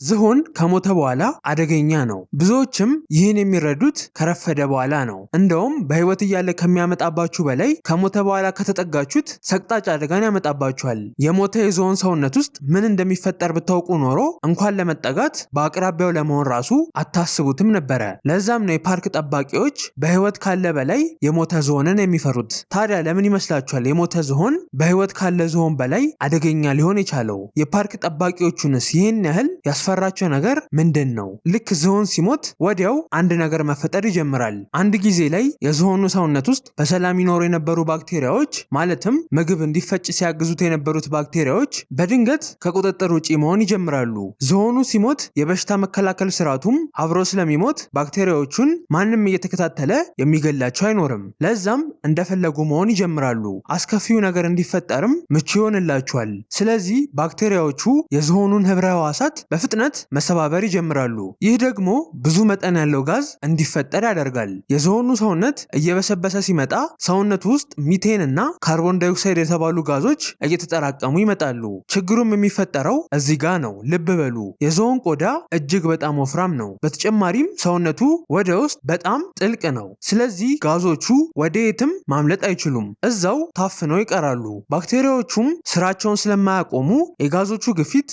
ዝሆን ከሞተ በኋላ አደገኛ ነው። ብዙዎችም ይህን የሚረዱት ከረፈደ በኋላ ነው። እንደውም በህይወት እያለ ከሚያመጣባችሁ በላይ ከሞተ በኋላ ከተጠጋችሁት ሰቅጣጭ አደጋን ያመጣባችኋል። የሞተ የዝሆን ሰውነት ውስጥ ምን እንደሚፈጠር ብታውቁ ኖሮ እንኳን ለመጠጋት በአቅራቢያው ለመሆን ራሱ አታስቡትም ነበረ። ለዛም ነው የፓርክ ጠባቂዎች በህይወት ካለ በላይ የሞተ ዝሆንን የሚፈሩት። ታዲያ ለምን ይመስላችኋል የሞተ ዝሆን በህይወት ካለ ዝሆን በላይ አደገኛ ሊሆን የቻለው? የፓርክ ጠባቂዎቹንስ ይህን ያህል ያስፈራቸው ነገር ምንድን ነው? ልክ ዝሆን ሲሞት ወዲያው አንድ ነገር መፈጠር ይጀምራል። አንድ ጊዜ ላይ የዝሆኑ ሰውነት ውስጥ በሰላም ይኖሩ የነበሩ ባክቴሪያዎች ማለትም ምግብ እንዲፈጭ ሲያግዙት የነበሩት ባክቴሪያዎች በድንገት ከቁጥጥር ውጪ መሆን ይጀምራሉ። ዝሆኑ ሲሞት የበሽታ መከላከል ስርዓቱም አብሮ ስለሚሞት ባክቴሪያዎቹን ማንም እየተከታተለ የሚገላቸው አይኖርም። ለዛም እንደፈለጉ መሆን ይጀምራሉ። አስከፊው ነገር እንዲፈጠርም ምቹ ይሆንላቸዋል። ስለዚህ ባክቴሪያዎቹ የዝሆኑን ህብረ ህዋሳት በፍጥነት መሰባበር ይጀምራሉ። ይህ ደግሞ ብዙ መጠን ያለው ጋዝ እንዲፈጠር ያደርጋል። የዝሆኑ ሰውነት እየበሰበሰ ሲመጣ ሰውነቱ ውስጥ ሚቴን እና ካርቦን ዳይኦክሳይድ የተባሉ ጋዞች እየተጠራቀሙ ይመጣሉ። ችግሩም የሚፈጠረው እዚህ ጋ ነው። ልብ በሉ፣ የዝሆን ቆዳ እጅግ በጣም ወፍራም ነው። በተጨማሪም ሰውነቱ ወደ ውስጥ በጣም ጥልቅ ነው። ስለዚህ ጋዞቹ ወደ የትም ማምለጥ አይችሉም፣ እዛው ታፍነው ይቀራሉ። ባክቴሪያዎቹም ስራቸውን ስለማያቆሙ የጋዞቹ ግፊት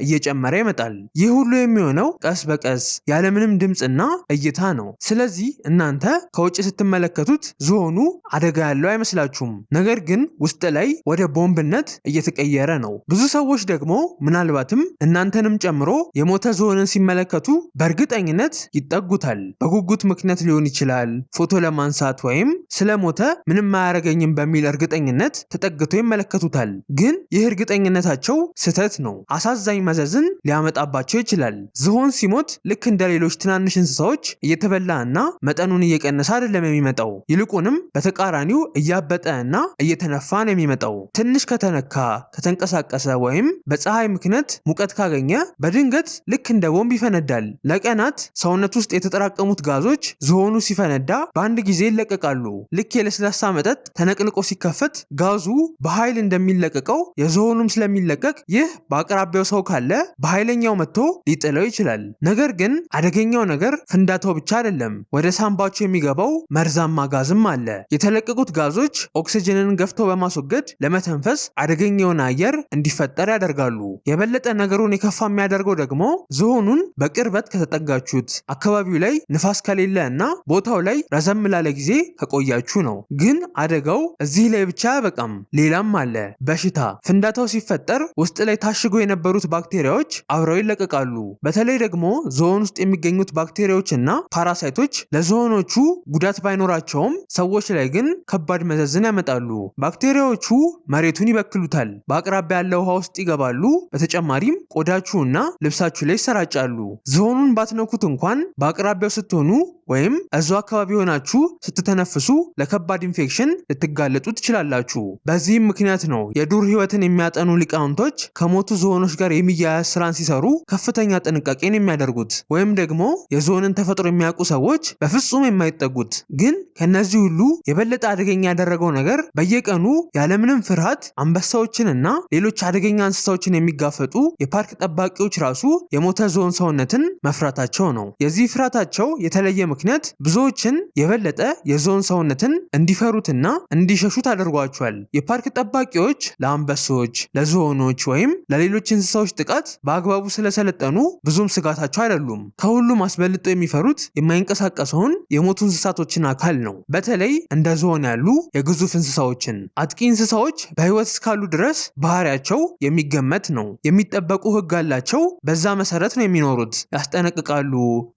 እየጨመረ ይመጣል። ይህ ሁሉ የሚሆነው ቀስ በቀስ ያለምንም ድምፅና እይታ ነው። ስለዚህ እናንተ ከውጭ ስትመለከቱት ዝሆኑ አደጋ ያለው አይመስላችሁም፣ ነገር ግን ውስጥ ላይ ወደ ቦምብነት እየተቀየረ ነው። ብዙ ሰዎች ደግሞ ምናልባትም እናንተንም ጨምሮ የሞተ ዝሆንን ሲመለከቱ በእርግጠኝነት ይጠጉታል። በጉጉት ምክንያት ሊሆን ይችላል፣ ፎቶ ለማንሳት ወይም ስለሞተ ምንም አያረገኝም በሚል እርግጠኝነት ተጠግተው ይመለከቱታል። ግን ይህ እርግጠኝነታቸው ስህተት ነው። አሳዛኝ መዘዝን ሊያመጣባቸው ይችላል። ዝሆን ሲሞት ልክ እንደ ሌሎች ትናንሽ እንስሳዎች እየተበላ እና መጠኑን እየቀነሰ አይደለም የሚመጣው። ይልቁንም በተቃራኒው እያበጠ እና እየተነፋ ነው የሚመጣው። ትንሽ ከተነካ፣ ከተንቀሳቀሰ ወይም በፀሐይ ምክንያት ሙቀት ካገኘ በድንገት ልክ እንደ ቦምብ ይፈነዳል። ለቀናት ሰውነት ውስጥ የተጠራቀሙት ጋዞች ዝሆኑ ሲፈነዳ በአንድ ጊዜ ይለቀቃሉ። ልክ የለስላሳ መጠጥ ተነቅንቆ ሲከፈት ጋዙ በኃይል እንደሚለቀቀው የዝሆኑም ስለሚለቀቅ ይህ በአቅራቢያው ሰው ካለ በኃይለኛው መጥቶ ሊጥለው ይችላል። ነገር ግን አደገኛው ነገር ፍንዳታው ብቻ አይደለም፣ ወደ ሳምባቸው የሚገባው መርዛማ ጋዝም አለ። የተለቀቁት ጋዞች ኦክሲጅንን ገፍተው በማስወገድ ለመተንፈስ አደገኛ የሆነ አየር እንዲፈጠር ያደርጋሉ። የበለጠ ነገሩን የከፋ የሚያደርገው ደግሞ ዝሆኑን በቅርበት ከተጠጋችሁት፣ አካባቢው ላይ ንፋስ ከሌለ እና ቦታው ላይ ረዘም ላለ ጊዜ ከቆያችሁ ነው። ግን አደጋው እዚህ ላይ ብቻ አያበቃም፣ ሌላም አለ። በሽታ። ፍንዳታው ሲፈጠር ውስጥ ላይ ታሽገው የነበሩት ባክቴሪያዎች አብረው ይለቀቃሉ። በተለይ ደግሞ ዝሆን ውስጥ የሚገኙት ባክቴሪያዎች እና ፓራሳይቶች ለዝሆኖቹ ጉዳት ባይኖራቸውም ሰዎች ላይ ግን ከባድ መዘዝን ያመጣሉ። ባክቴሪያዎቹ መሬቱን ይበክሉታል፣ በአቅራቢያ ያለ ውሃ ውስጥ ይገባሉ። በተጨማሪም ቆዳችሁ እና ልብሳችሁ ላይ ይሰራጫሉ። ዝሆኑን ባትነኩት እንኳን በአቅራቢያው ስትሆኑ ወይም እዛው አካባቢ ሆናችሁ ስትተነፍሱ ለከባድ ኢንፌክሽን ልትጋለጡ ትችላላችሁ። በዚህም ምክንያት ነው የዱር ህይወትን የሚያጠኑ ሊቃውንቶች ከሞቱ ዝሆኖች ጋር የሚያያዝ ስራን ሲሰሩ ከፍተኛ ጥንቃቄን የሚያደርጉት፣ ወይም ደግሞ የዝሆንን ተፈጥሮ የሚያውቁ ሰዎች በፍጹም የማይጠጉት። ግን ከነዚህ ሁሉ የበለጠ አደገኛ ያደረገው ነገር በየቀኑ ያለምንም ፍርሃት አንበሳዎችን እና ሌሎች አደገኛ እንስሳዎችን የሚጋፈጡ የፓርክ ጠባቂዎች ራሱ የሞተ ዝሆን ሰውነትን መፍራታቸው ነው። የዚህ ፍርሃታቸው የተለየ ምክንያት ብዙዎችን የበለጠ የዝሆን ሰውነትን እንዲፈሩትና እንዲሸሹት አድርጓቸዋል። የፓርክ ጠባቂዎች ለአንበሶች፣ ለዝሆኖች ወይም ለሌሎች እንስሳዎች ጥቃት በአግባቡ ስለሰለጠኑ ብዙም ስጋታቸው አይደሉም። ከሁሉም አስበልጠው የሚፈሩት የማይንቀሳቀሰውን የሞቱ እንስሳቶችን አካል ነው። በተለይ እንደ ዝሆን ያሉ የግዙፍ እንስሳዎችን። አጥቂ እንስሳዎች በህይወት እስካሉ ድረስ ባህሪያቸው የሚገመት ነው። የሚጠበቁ ህግ አላቸው። በዛ መሰረት ነው የሚኖሩት። ያስጠነቅቃሉ፣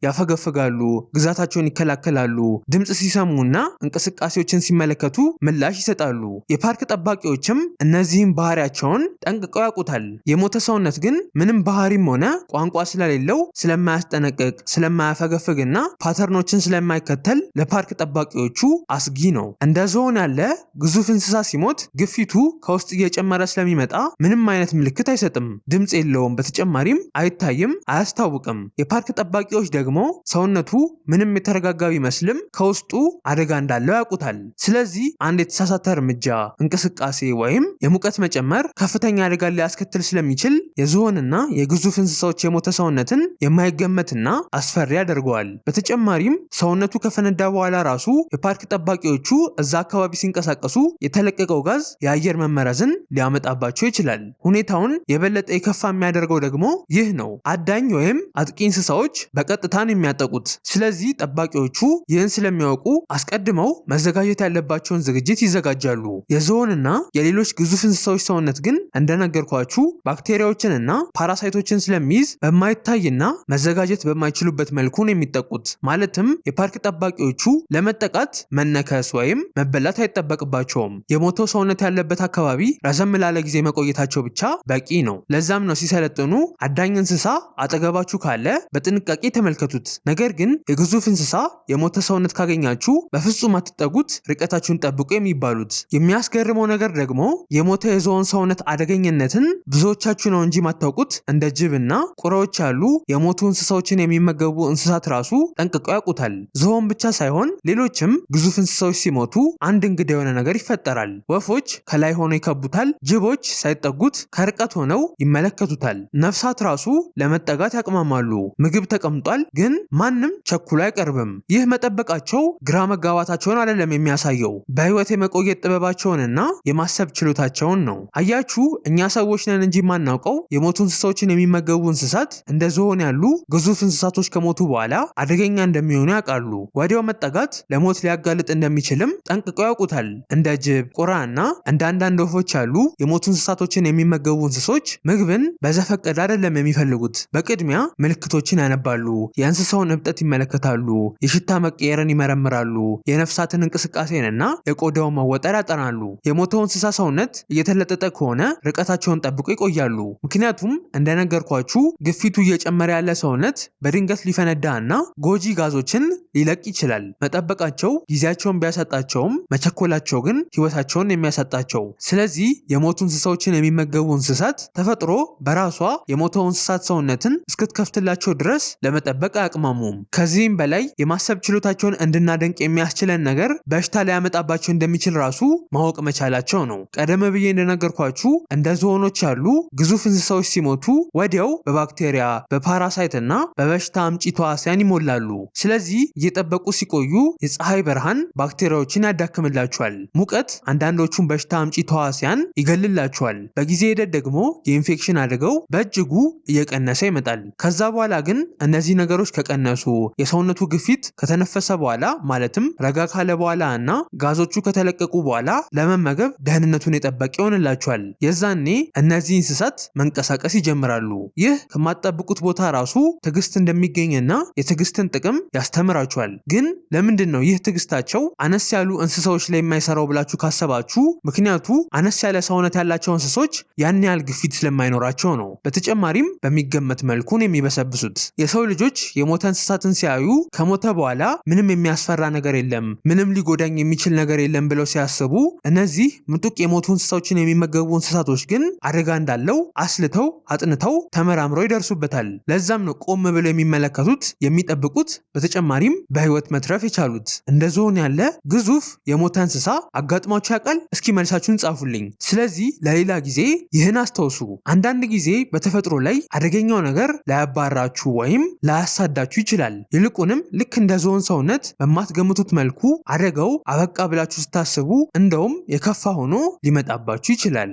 ያፈገፍጋሉ፣ ግዛታቸውን ይከላከላሉ። ድምፅ ሲሰሙና እንቅስቃሴዎችን ሲመለከቱ ምላሽ ይሰጣሉ። የፓርክ ጠባቂዎችም እነዚህም ባህሪያቸውን ጠንቅቀው ያውቁታል። የሞተ ሰውነት ግን ምንም ባህሪም ሆነ ቋንቋ ስለሌለው ስለማያስጠነቅቅ፣ ስለማያፈገፍግና ፓተርኖችን ስለማይከተል ለፓርክ ጠባቂዎቹ አስጊ ነው። እንደ ዝሆን ያለ ግዙፍ እንስሳ ሲሞት ግፊቱ ከውስጥ እየጨመረ ስለሚመጣ ምንም አይነት ምልክት አይሰጥም፣ ድምፅ የለውም፣ በተጨማሪም አይታይም፣ አያስታውቅም። የፓርክ ጠባቂዎች ደግሞ ሰውነቱ ምንም የተረጋጋ ቢመስልም ከውስጡ አደጋ እንዳለው ያውቁታል። ስለዚህ አንድ የተሳሳተ እርምጃ፣ እንቅስቃሴ ወይም የሙቀት መጨመር ከፍተኛ አደጋ ሊያስከትል ስለሚችል የዝሆንና የግዙፍ እንስሳዎች የሞተ ሰውነትን የማይገመትና አስፈሪ ያደርገዋል። በተጨማሪም ሰውነቱ ከፈነዳ በኋላ ራሱ የፓርክ ጠባቂዎቹ እዛ አካባቢ ሲንቀሳቀሱ የተለቀቀው ጋዝ የአየር መመረዝን ሊያመጣባቸው ይችላል። ሁኔታውን የበለጠ የከፋ የሚያደርገው ደግሞ ይህ ነው። አዳኝ ወይም አጥቂ እንስሳዎች በቀጥታን የሚያጠቁት። ስለዚህ ጠባቂዎቹ ይህን ስለሚያውቁ አስቀድመው መዘጋጀት ያለባቸውን ዝግጅት ይዘጋጃሉ። የዝሆንና የሌሎች ግዙፍ እንስሳዎች ሰውነት ግን እንደነገርኳችሁ ባክቴሪያዎችንና ፓራሳይቶችን ስለሚይዝ በማይታይና መዘጋጀት በማይችሉበት መልኩ ነው የሚጠቁት። ማለትም የፓርክ ጠባቂዎቹ ለመጠቃት መነከስ ወይም መበላት አይጠበቅባቸውም። የሞተው ሰውነት ያለበት አካባቢ ረዘም ላለ ጊዜ መቆየታቸው ብቻ በቂ ነው። ለዛም ነው ሲሰለጥኑ አዳኝ እንስሳ አጠገባችሁ ካለ በጥንቃቄ ተመልከቱት። ነገር ግን የግዙፍ እንስሳ የሞተ ሰውነት ካገኛችሁ በፍጹም አትጠጉት፣ ርቀታችሁን ጠብቁ የሚባሉት። የሚያስገርመው ነገር ደግሞ የሞተ የዝሆን ሰውነት አደገኝነትን ብዙዎቻችሁ ነው እንጂ ማታውቁት እንደ ጅብና ቁራዎች ያሉ የሞቱ እንስሳዎችን የሚመገቡ እንስሳት ራሱ ጠንቅቀው ያውቁታል። ዝሆን ብቻ ሳይሆን ሌሎችም ግዙፍ እንስሳዎች ሲሞቱ አንድ እንግዳ የሆነ ነገር ይፈጠራል። ወፎች ከላይ ሆነው ይከቡታል። ጅቦች ሳይጠጉት ከርቀት ሆነው ይመለከቱታል። ነፍሳት ራሱ ለመጠጋት ያቅማማሉ። ምግብ ተቀምጧል፣ ግን ማንም ቸኩሎ አይቀርብም። ይህ መጠበቃቸው ግራ መጋባታቸውን አይደለም የሚያሳየው፣ በህይወት የመቆየት ጥበባቸውንና የማሰብ ችሎታቸውን ነው። አያችሁ፣ እኛ ሰዎች ነን እንጂ ማናውቀው የሞቱ እንስሳዎችን የሚመገቡ እንስሳት እንደ ዝሆን ያሉ ግዙፍ እንስሳቶች ከሞቱ በኋላ አደገኛ እንደሚሆኑ ያውቃሉ። ወዲያው መጠጋት ለሞት ሊያጋልጥ እንደሚችልም ጠንቅቀው ያውቁታል። እንደ ጅብ፣ ቁራ እና እንደ አንዳንድ ወፎች ያሉ የሞቱ እንስሳቶችን የሚመገቡ እንስሶች ምግብን በዘፈቀደ አይደለም የሚፈልጉት። በቅድሚያ ምልክቶችን ያነባሉ፣ የእንስሳውን እብጠት ይመለከታሉ፣ የሽታ መቀየርን ይመረምራሉ፣ የነፍሳትን እንቅስቃሴንና የቆዳውን መወጠር ያጠናሉ። የሞተው እንስሳ ሰውነት እየተለጠጠ ከሆነ ርቀታቸውን ጠብቆ ይቆያሉ። ምክንያቱም እንደነገርኳችሁ ግፊቱ እየጨመረ ያለ ሰውነት በድንገት ሊፈነዳ እና ጎጂ ጋዞችን ሊለቅ ይችላል። መጠበቃቸው ጊዜያቸውን ቢያሳጣቸውም መቸኮላቸው ግን ህይወታቸውን የሚያሳጣቸው። ስለዚህ የሞቱ እንስሳዎችን የሚመገቡ እንስሳት ተፈጥሮ በራሷ የሞተው እንስሳት ሰውነትን እስክትከፍትላቸው ድረስ ለመጠበቅ አያቅማሙም። ከዚህም በላይ የማሰብ ችሎታቸውን እንድናደንቅ የሚያስችለን ነገር በሽታ ሊያመጣባቸው እንደሚችል ራሱ ማወቅ መቻላቸው ነው። ቀደም ብዬ እንደነገርኳችሁ እንደ ዝሆኖች ያሉ ግዙፍ እንስሳዎች ሲሞቱ ወዲያው በባክቴሪያ በፓራሳይት እና በበሽታ አምጪ ተዋሲያን ይሞላሉ። ስለዚህ እየጠበቁ ሲቆዩ የፀሐይ ብርሃን ባክቴሪያዎችን ያዳክምላቸዋል። ሙቀት አንዳንዶቹን በሽታ አምጪ ተዋሲያን ይገልላቸዋል። በጊዜ ሂደት ደግሞ የኢንፌክሽን አደጋው በእጅጉ እየቀነሰ ይመጣል። ከዛ በኋላ ግን እነዚህ ነገሮች ከቀነሱ፣ የሰውነቱ ግፊት ከተነፈሰ በኋላ ማለትም ረጋ ካለ በኋላ እና ጋዞቹ ከተለቀቁ በኋላ ለመመገብ ደህንነቱን የጠበቀ ይሆንላቸዋል። የዛኔ እነዚህ እንስሳት መንቀሳቀስ ይጀምራሉ። ይህ ከማትጠብቁት ቦታ ራሱ ትዕግስት እንደሚገኝና የትዕግስትን ጥቅም ያስተምራቸዋል። ግን ለምንድን ነው ይህ ትዕግስታቸው አነስ ያሉ እንስሳዎች ላይ የማይሰራው ብላችሁ ካሰባችሁ፣ ምክንያቱ አነስ ያለ ሰውነት ያላቸው እንስሶች ያን ያህል ግፊት ስለማይኖራቸው ነው። በተጨማሪም በሚገመት መልኩ ነው የሚበሰብሱት። የሰው ልጆች የሞተ እንስሳትን ሲያዩ ከሞተ በኋላ ምንም የሚያስፈራ ነገር የለም፣ ምንም ሊጎዳኝ የሚችል ነገር የለም ብለው ሲያስቡ፣ እነዚህ ምጡቅ የሞቱ እንስሳዎችን የሚመገቡ እንስሳቶች ግን አደጋ እንዳለው አስልተው አጥንተው ተመራምረው ይደርሱበታል። ለዛም ነው ቆም ብለው የሚመለከቱት፣ የሚጠብቁት፣ በተጨማሪም በህይወት መትረፍ የቻሉት። እንደ ዝሆን ያለ ግዙፍ የሞተ እንስሳ አጋጥሟችሁ ያውቃል? እስኪ መልሳችሁን ጻፉልኝ። ስለዚህ ለሌላ ጊዜ ይህን አስታውሱ። አንዳንድ ጊዜ በተፈጥሮ ላይ አደገኛው ነገር ላያባራችሁ ወይም ላያሳዳችሁ ይችላል። ይልቁንም ልክ እንደ ዝሆን ሰውነት በማትገምቱት መልኩ አደጋው አበቃ ብላችሁ ስታስቡ እንደውም የከፋ ሆኖ ሊመጣባችሁ ይችላል።